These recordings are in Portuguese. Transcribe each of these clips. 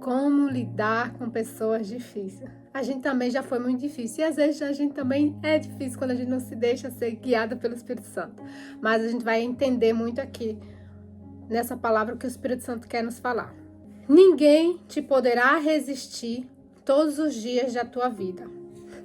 Como lidar com pessoas difíceis? A gente também já foi muito difícil. E às vezes a gente também é difícil quando a gente não se deixa ser guiada pelo Espírito Santo. Mas a gente vai entender muito aqui nessa palavra que o Espírito Santo quer nos falar. Ninguém te poderá resistir todos os dias da tua vida.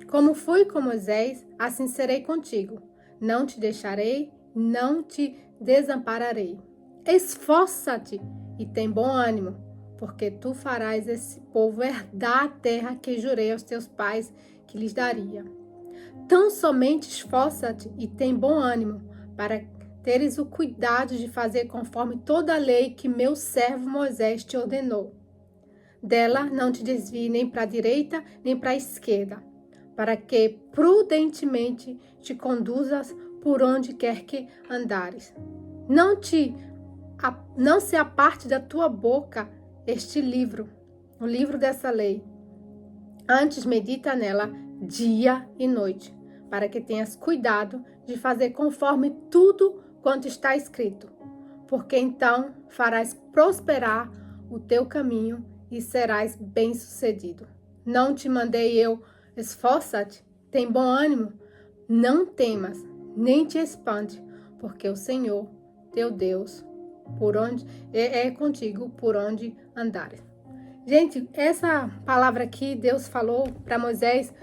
Como fui com Moisés, assim serei contigo. Não te deixarei, não te desampararei. Esforça-te e tem bom ânimo, porque tu farás esse povo herdar a terra que jurei aos teus pais que lhes daria. Tão somente esforça-te e tem bom ânimo, para teres o cuidado de fazer conforme toda a lei que meu servo Moisés te ordenou. Dela não te desvie nem para a direita nem para a esquerda, para que prudentemente te conduzas por onde quer que andares. Não se aparte da tua boca este livro, o livro dessa lei. Antes medita nela dia e noite, para que tenhas cuidado de fazer conforme tudo quanto está escrito, porque então farás prosperar o teu caminho e serás bem-sucedido. Não te mandei eu, esforça-te, tem bom ânimo, não temas, nem te espante, porque o Senhor, teu Deus, por onde é contigo por onde andares. Gente, essa palavra aqui Deus falou para Moisés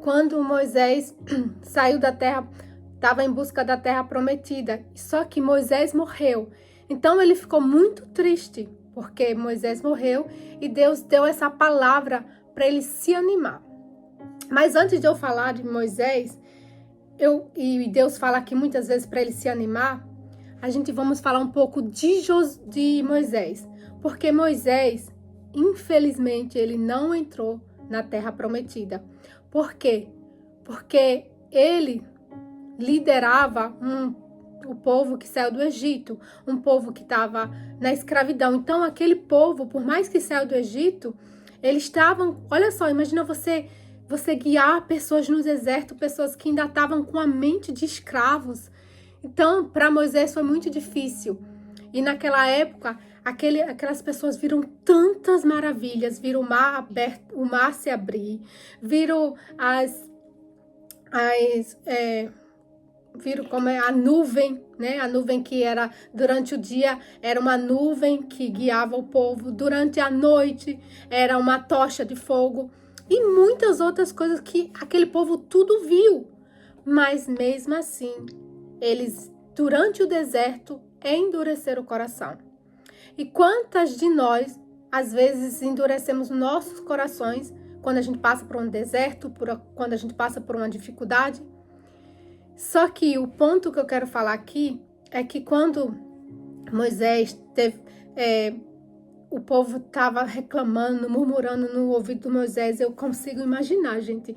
quando Moisés saiu da terra, estava em busca da terra prometida. Só que Moisés morreu. Então ele ficou muito triste, porque Moisés morreu e Deus deu essa palavra para ele se animar. Mas antes de eu falar de Moisés, e Deus fala aqui muitas vezes para ele se animar, a gente vamos falar um pouco de Moisés. Porque Moisés, infelizmente, ele não entrou na terra prometida. Por quê? Porque ele liderava o povo que saiu do Egito, um povo que estava na escravidão. Então, aquele povo, por mais que saiu do Egito, eles estavam... Olha só, imagina você guiar pessoas no deserto, pessoas que ainda estavam com a mente de escravos. Então, para Moisés foi muito difícil. E naquela época, aquelas pessoas viram tantas maravilhas, viram o mar aberto, o mar se abrir, viram viram como é a nuvem, né? A nuvem que era durante o dia era uma nuvem que guiava o povo, durante a noite era uma tocha de fogo e muitas outras coisas que aquele povo tudo viu. Mas mesmo assim, eles durante o deserto endureceram o coração. E quantas de nós às vezes endurecemos nossos corações quando a gente passa por um deserto, quando a gente passa por uma dificuldade? Só que o ponto que eu quero falar aqui é que quando Moisés o povo estava reclamando, murmurando no ouvido de Moisés, eu consigo imaginar, gente,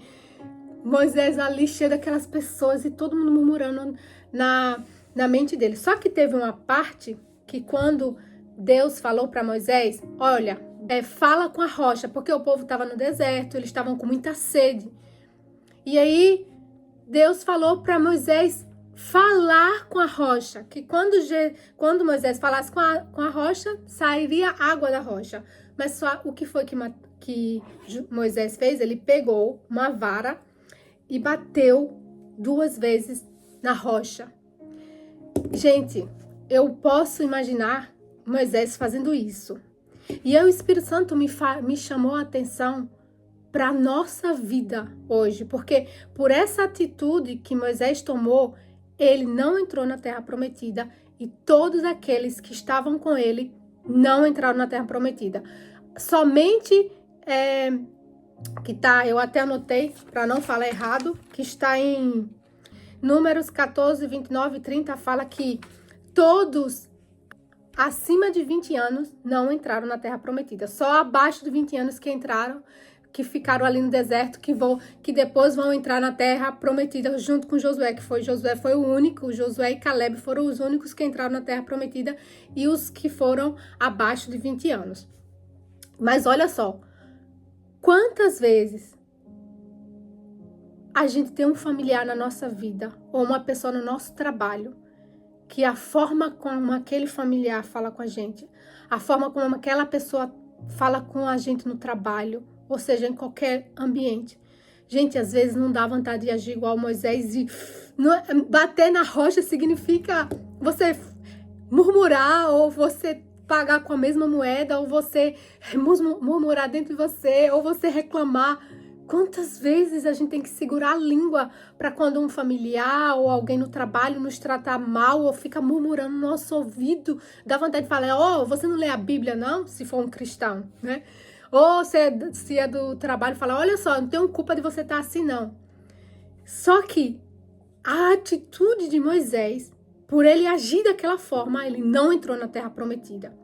Moisés ali cheio daquelas pessoas e todo mundo murmurando na mente dele. Só que teve uma parte que quando Deus falou para Moisés, olha, fala com a rocha, porque o povo estava no deserto, eles estavam com muita sede. E aí Deus falou para Moisés falar com a rocha, que quando Moisés falasse com a rocha, sairia água da rocha. Mas só o que foi que Moisés fez? Ele pegou uma vara e bateu 2 vezes na rocha. Gente, eu posso imaginar Moisés fazendo isso. E aí o Espírito Santo me chamou a atenção para a nossa vida hoje, porque por essa atitude que Moisés tomou, ele não entrou na terra prometida e todos aqueles que estavam com ele não entraram na terra prometida. Somente eu até anotei para não falar errado, que está em Números 14, 29 e 30, fala que todos acima de 20 anos não entraram na terra prometida, só abaixo de 20 anos que entraram, que ficaram ali no deserto, que depois vão entrar na terra prometida junto com Josué, Josué foi o único, Josué e Caleb foram os únicos que entraram na terra prometida e os que foram abaixo de 20 anos. Mas olha só, quantas vezes a gente tem um familiar na nossa vida ou uma pessoa no nosso trabalho que a forma como aquele familiar fala com a gente, a forma como aquela pessoa fala com a gente no trabalho, ou seja, em qualquer ambiente. Gente, às vezes não dá vontade de agir igual Moisés e bater na rocha significa você murmurar ou você pagar com a mesma moeda ou você murmurar dentro de você ou você reclamar. Quantas vezes a gente tem que segurar a língua para quando um familiar ou alguém no trabalho nos tratar mal ou fica murmurando no nosso ouvido, dá vontade de falar, você não lê a Bíblia não? Se for um cristão, né? Ou se é do trabalho, fala, olha só, não tenho culpa de você estar assim não. Só que a atitude de Moisés, por ele agir daquela forma, ele não entrou na Terra Prometida.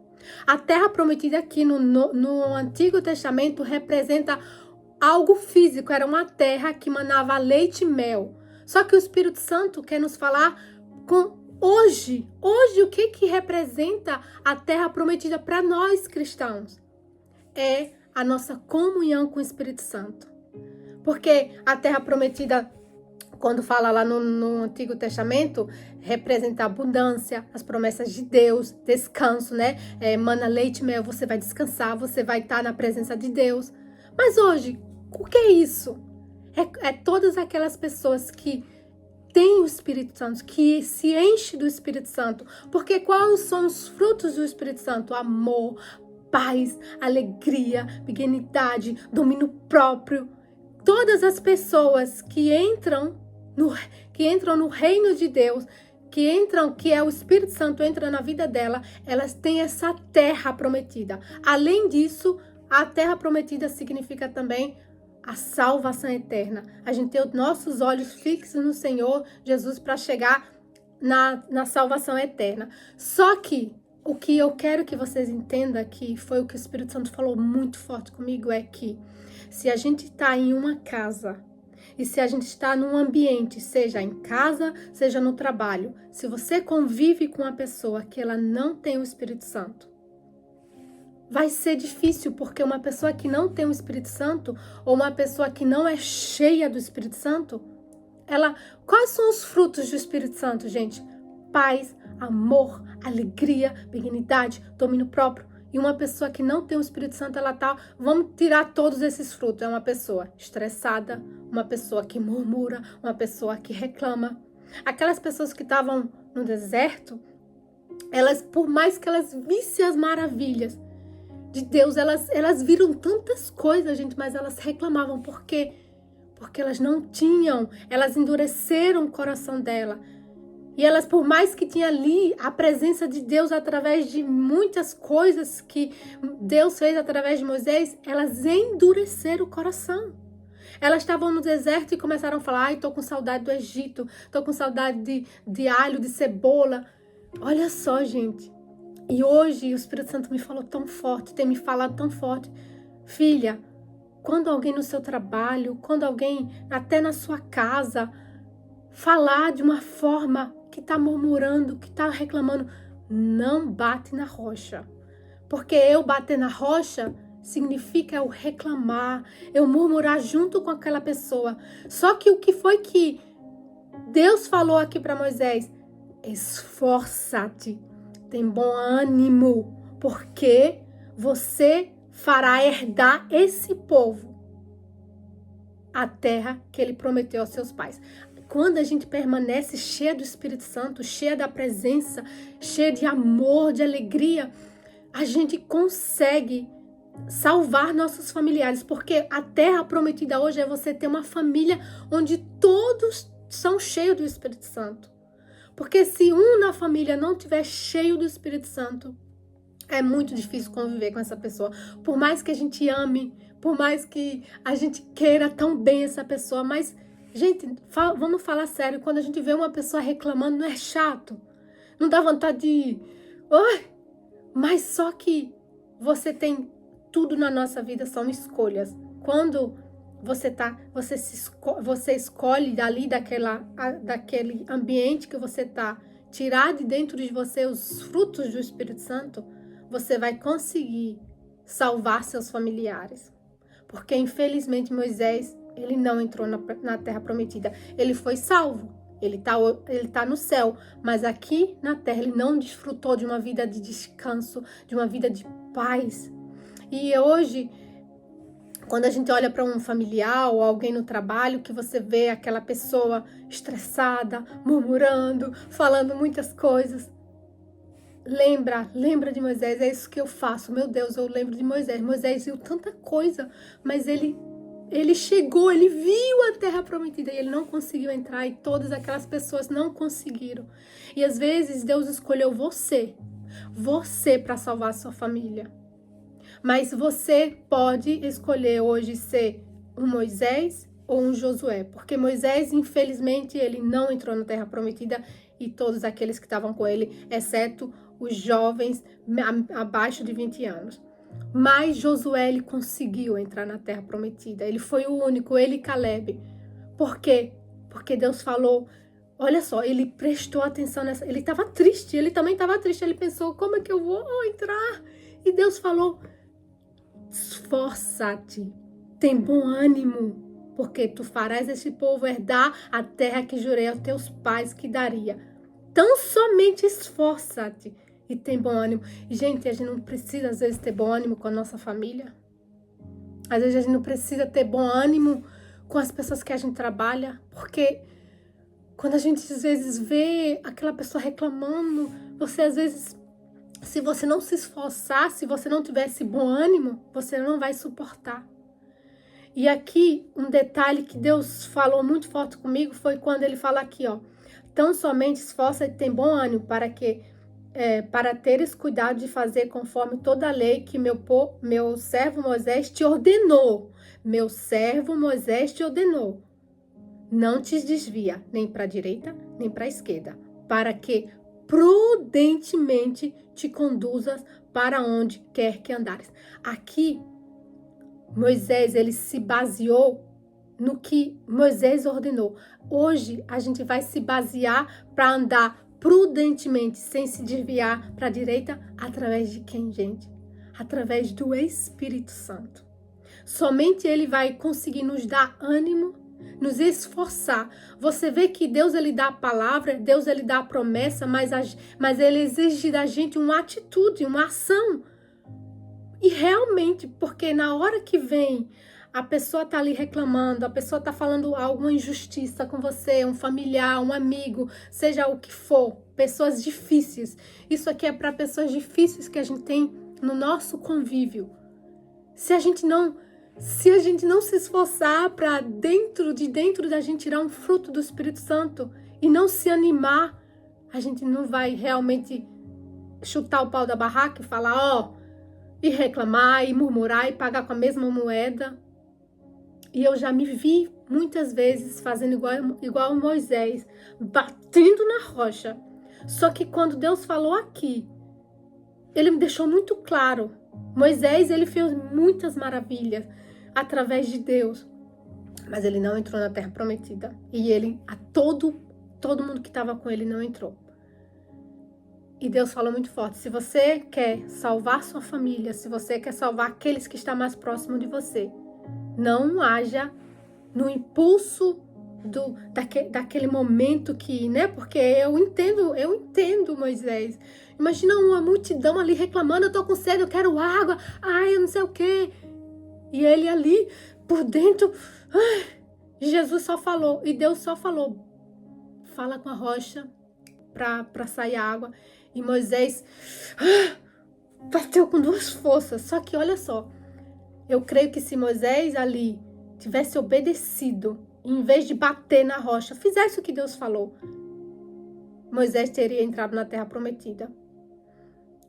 A Terra Prometida aqui no Antigo Testamento representa algo físico, era uma terra que manava leite e mel. Só que o Espírito Santo quer nos falar com hoje. Hoje, o que representa a Terra Prometida para nós cristãos? É a nossa comunhão com o Espírito Santo. Porque a Terra Prometida, quando fala lá no Antigo Testamento, representa a abundância, as promessas de Deus, descanso, né? Mana, leite e mel, você vai descansar, você vai estar na presença de Deus. Mas hoje, o que é isso? É todas aquelas pessoas que têm o Espírito Santo, que se enchem do Espírito Santo. Porque quais são os frutos do Espírito Santo? Amor, paz, alegria, benignidade, domínio próprio. Todas as pessoas que entram no reino de Deus, que é o Espírito Santo entra na vida dela, elas têm essa terra prometida. Além disso, a terra prometida significa também a salvação eterna. A gente tem os nossos olhos fixos no Senhor Jesus para chegar na salvação eterna. Só que o que eu quero que vocês entendam, que foi o que o Espírito Santo falou muito forte comigo, é que se a gente está em uma casa e se a gente está num ambiente, seja em casa, seja no trabalho, se você convive com uma pessoa que ela não tem o Espírito Santo, vai ser difícil, porque uma pessoa que não tem o Espírito Santo, ou uma pessoa que não é cheia do Espírito Santo, quais são os frutos do Espírito Santo, gente? Paz, amor, alegria, benignidade, domínio próprio. E uma pessoa que não tem o Espírito Santo, vamos tirar todos esses frutos. É uma pessoa estressada, uma pessoa que murmura, uma pessoa que reclama. Aquelas pessoas que estavam no deserto, por mais que elas vissem as maravilhas de Deus, elas viram tantas coisas, gente, mas elas reclamavam. Por quê? Porque elas não tinham, elas endureceram o coração dela. E elas, por mais que tinha ali a presença de Deus através de muitas coisas que Deus fez através de Moisés, elas endureceram o coração. Elas estavam no deserto e começaram a falar, ai, tô com saudade do Egito, tô com saudade de alho, de cebola. Olha só, gente. E hoje o Espírito Santo me falou tão forte, tem me falado tão forte. Filha, quando alguém no seu trabalho, quando alguém até na sua casa falar de uma forma que está murmurando, que está reclamando, não bate na rocha. Porque eu bater na rocha significa eu reclamar, eu murmurar junto com aquela pessoa. Só que o que foi que Deus falou aqui para Moisés? Esforça-te, tem bom ânimo, porque você fará herdar esse povo a terra que ele prometeu aos seus pais. Quando a gente permanece cheia do Espírito Santo, cheia da presença, cheia de amor, de alegria, a gente consegue salvar nossos familiares, porque a terra prometida hoje é você ter uma família onde todos são cheios do Espírito Santo. Porque se um na família não tiver cheio do Espírito Santo, é muito difícil conviver com essa pessoa. Por mais que a gente ame, por mais que a gente queira tão bem essa pessoa, mas, gente, vamos falar sério, quando a gente vê uma pessoa reclamando, não é chato? Não dá vontade de... Mas só que você tudo na nossa vida são escolhas. Quando você escolhe dali daquele ambiente que você tá, tirar de dentro de você os frutos do Espírito Santo, você vai conseguir salvar seus familiares. Porque infelizmente Moisés, ele não entrou na terra prometida. Ele foi salvo, ele tá no céu, mas aqui na terra ele não desfrutou de uma vida de descanso, de uma vida de paz. E hoje, quando a gente olha para um familiar ou alguém no trabalho, que você vê aquela pessoa estressada, murmurando, falando muitas coisas, lembra de Moisés. É isso que eu faço. Meu Deus, eu lembro de Moisés. Moisés viu tanta coisa, mas ele chegou, ele viu a terra prometida e ele não conseguiu entrar, e todas aquelas pessoas não conseguiram. E às vezes Deus escolheu você para salvar a sua família. Mas você pode escolher hoje ser um Moisés ou um Josué, porque Moisés, infelizmente, ele não entrou na terra prometida, e todos aqueles que estavam com ele, exceto os jovens abaixo de 20 anos. Mas Josué, ele conseguiu entrar na terra prometida. Ele foi o único, ele e Caleb. Por quê? Porque Deus falou, olha só, ele prestou atenção nessa, ele estava triste, ele também estava triste, ele pensou, como é que eu vou entrar? E Deus falou, esforça-te, tem bom ânimo, porque tu farás esse povo herdar a terra que jurei aos teus pais que daria. Tão somente esforça-te e tem bom ânimo. E, gente, a gente não precisa, às vezes, ter bom ânimo com a nossa família. Às vezes, a gente não precisa ter bom ânimo com as pessoas que a gente trabalha, porque quando a gente, às vezes, vê aquela pessoa reclamando, você, às vezes, se você não se esforçar, se você não tivesse bom ânimo, você não vai suportar. E aqui, um detalhe que Deus falou muito forte comigo foi quando ele fala aqui, ó, tão somente esforça e tem bom ânimo para teres cuidado de fazer conforme toda a lei que meu servo Moisés te ordenou. Meu servo Moisés te ordenou. Não te desvia nem para a direita, nem para a esquerda, para que prudentemente te conduzas para onde quer que andares. Aqui, Moisés, ele se baseou no que Moisés ordenou. Hoje, a gente vai se basear para andar prudentemente, sem se desviar para a direita, através de quem, gente? Através do Espírito Santo. Somente ele vai conseguir nos dar ânimo, nos esforçar. Você vê que Deus, ele dá a palavra, Deus, ele dá a promessa, mas ele exige da gente uma atitude, uma ação. E realmente, porque na hora que vem, a pessoa tá ali reclamando, a pessoa tá falando alguma injustiça com você, um familiar, um amigo, seja o que for, pessoas difíceis. Isso aqui é para pessoas difíceis que a gente tem no nosso convívio. Se a gente não se esforçar para dentro da gente tirar um fruto do Espírito Santo e não se animar, a gente não vai realmente chutar o pau da barraca e falar, ó, e reclamar, e murmurar, e pagar com a mesma moeda. E eu já me vi muitas vezes fazendo igual Moisés, batendo na rocha. Só que quando Deus falou aqui, ele me deixou muito claro. Moisés, ele fez muitas maravilhas através de Deus, mas ele não entrou na terra prometida. E todo mundo que estava com ele não entrou. E Deus falou muito forte, se você quer salvar sua família, se você quer salvar aqueles que estão mais próximos de você, não haja no impulso daquele momento que, né? Porque eu entendo Moisés. Imagina uma multidão ali reclamando, eu tô com sede, eu quero água, ai, eu não sei o quê. E ele ali, por dentro, Jesus só falou, e Deus só falou, fala com a rocha para sair a água. E Moisés bateu com duas forças. Só que olha só, eu creio que se Moisés ali tivesse obedecido, em vez de bater na rocha, fizesse o que Deus falou, Moisés teria entrado na terra prometida.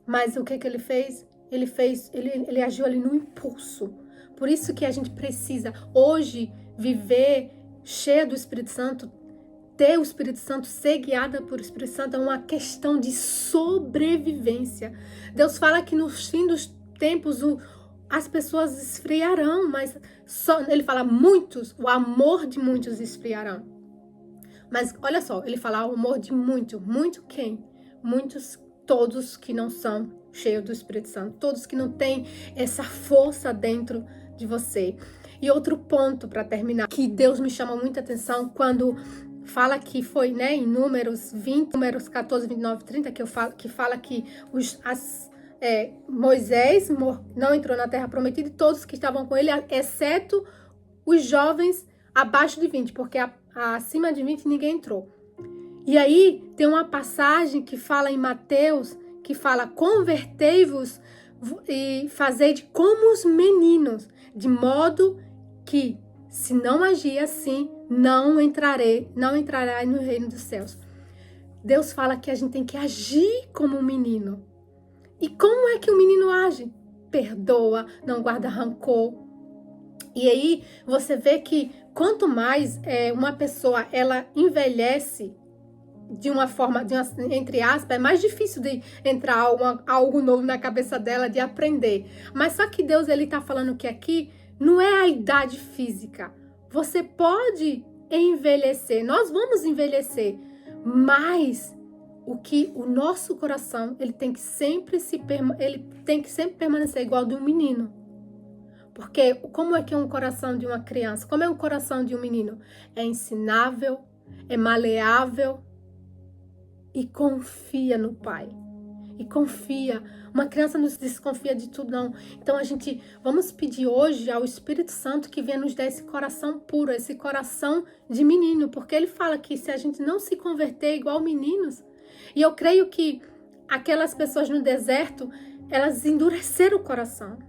Mas o que ele fez? Ele agiu ali no impulso. Por isso que a gente precisa hoje viver cheia do Espírito Santo, ter o Espírito Santo, ser guiada por Espírito Santo é uma questão de sobrevivência. Deus fala que no fim dos tempos as pessoas esfriarão, mas ele fala muitos, o amor de muitos esfriarão. Mas olha só, ele fala o amor de muito quem? Muitos, todos que não são cheios do Espírito Santo, todos que não têm essa força dentro de você. E outro ponto para terminar, que Deus me chama muita atenção quando fala que foi, né, em Números 20, Números 14, 29, 30, que fala que Moisés não entrou na terra prometida e todos que estavam com ele, exceto os jovens abaixo de 20, porque acima de 20 ninguém entrou. E aí tem uma passagem que fala em Mateus, que fala: convertei-vos e fazei como os meninos, de modo que, se não agir assim, não entrará no reino dos céus. Deus fala que a gente tem que agir como um menino. E como é que o menino age? Perdoa, não guarda rancor. E aí você vê que quanto mais uma pessoa ela envelhece de uma forma, entre aspas, é mais difícil de entrar algo novo na cabeça dela, de aprender. Mas só que Deus, ele tá falando que aqui não é a idade física. Você pode envelhecer, nós vamos envelhecer, mas o nosso coração, ele tem que sempre permanecer igual de um menino. Porque como é que é um coração de uma criança? Como é um coração de um menino? É ensinável, é maleável e confia no Pai. E confia. Uma criança não desconfia de tudo, não. Então vamos pedir hoje ao Espírito Santo que venha nos dar esse coração puro, esse coração de menino, porque ele fala que se a gente não se converter igual meninos, e eu creio que aquelas pessoas no deserto, elas endureceram o coração.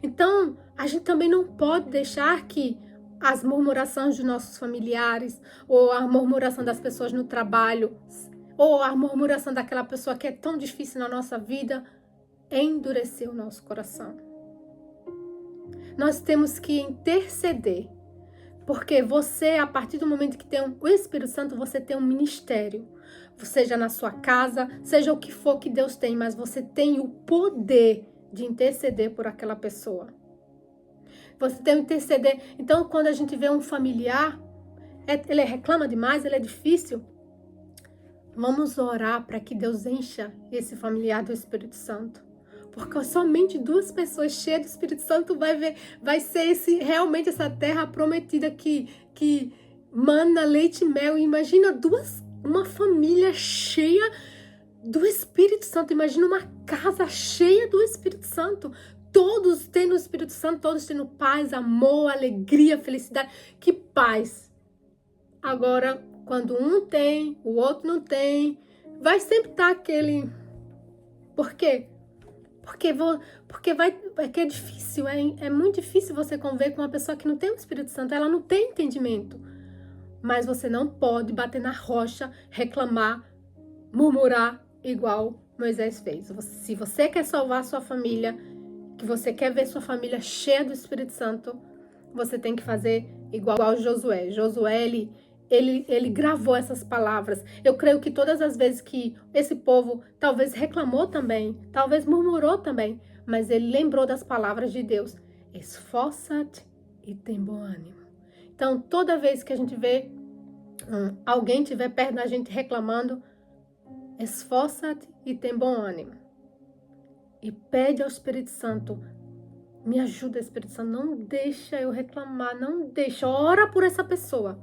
Então, a gente também não pode deixar que as murmurações dos nossos familiares, ou a murmuração das pessoas no trabalho, ou a murmuração daquela pessoa que é tão difícil na nossa vida, endurecer o nosso coração. Nós temos que interceder, porque você, a partir do momento que tem o Espírito Santo, você tem um ministério, seja na sua casa, seja o que for que Deus tem, mas você tem o poder de interceder por aquela pessoa. Você tem que interceder. Então, quando a gente vê um familiar, ele reclama demais, ele é difícil, vamos orar para que Deus encha esse familiar do Espírito Santo. Porque somente 2 pessoas cheias do Espírito Santo vai ser realmente essa terra prometida que mana leite e mel. Imagina uma família cheia do Espírito Santo. Imagina uma casa cheia do Espírito Santo. Todos tendo o Espírito Santo, todos tendo paz, amor, alegria, felicidade. Que paz! Agora, quando um tem, o outro não tem, vai sempre estar aquele... Por quê? Porque é difícil, é muito difícil você conviver com uma pessoa que não tem o Espírito Santo, ela não tem entendimento. Mas você não pode bater na rocha, reclamar, murmurar, igual Moisés fez. Se você quer salvar a sua família, que você quer ver sua família cheia do Espírito Santo, você tem que fazer igual Josué. Josué, ele gravou essas palavras. Eu creio que todas as vezes que esse povo talvez reclamou também, talvez murmurou também, mas ele lembrou das palavras de Deus. Esforça-te e tem bom ânimo. Então, toda vez que a gente vê alguém estiver perto da gente reclamando, esforça-te e tem bom ânimo. E pede ao Espírito Santo, me ajuda, Espírito Santo, não deixa eu reclamar, não deixa, ora por essa pessoa.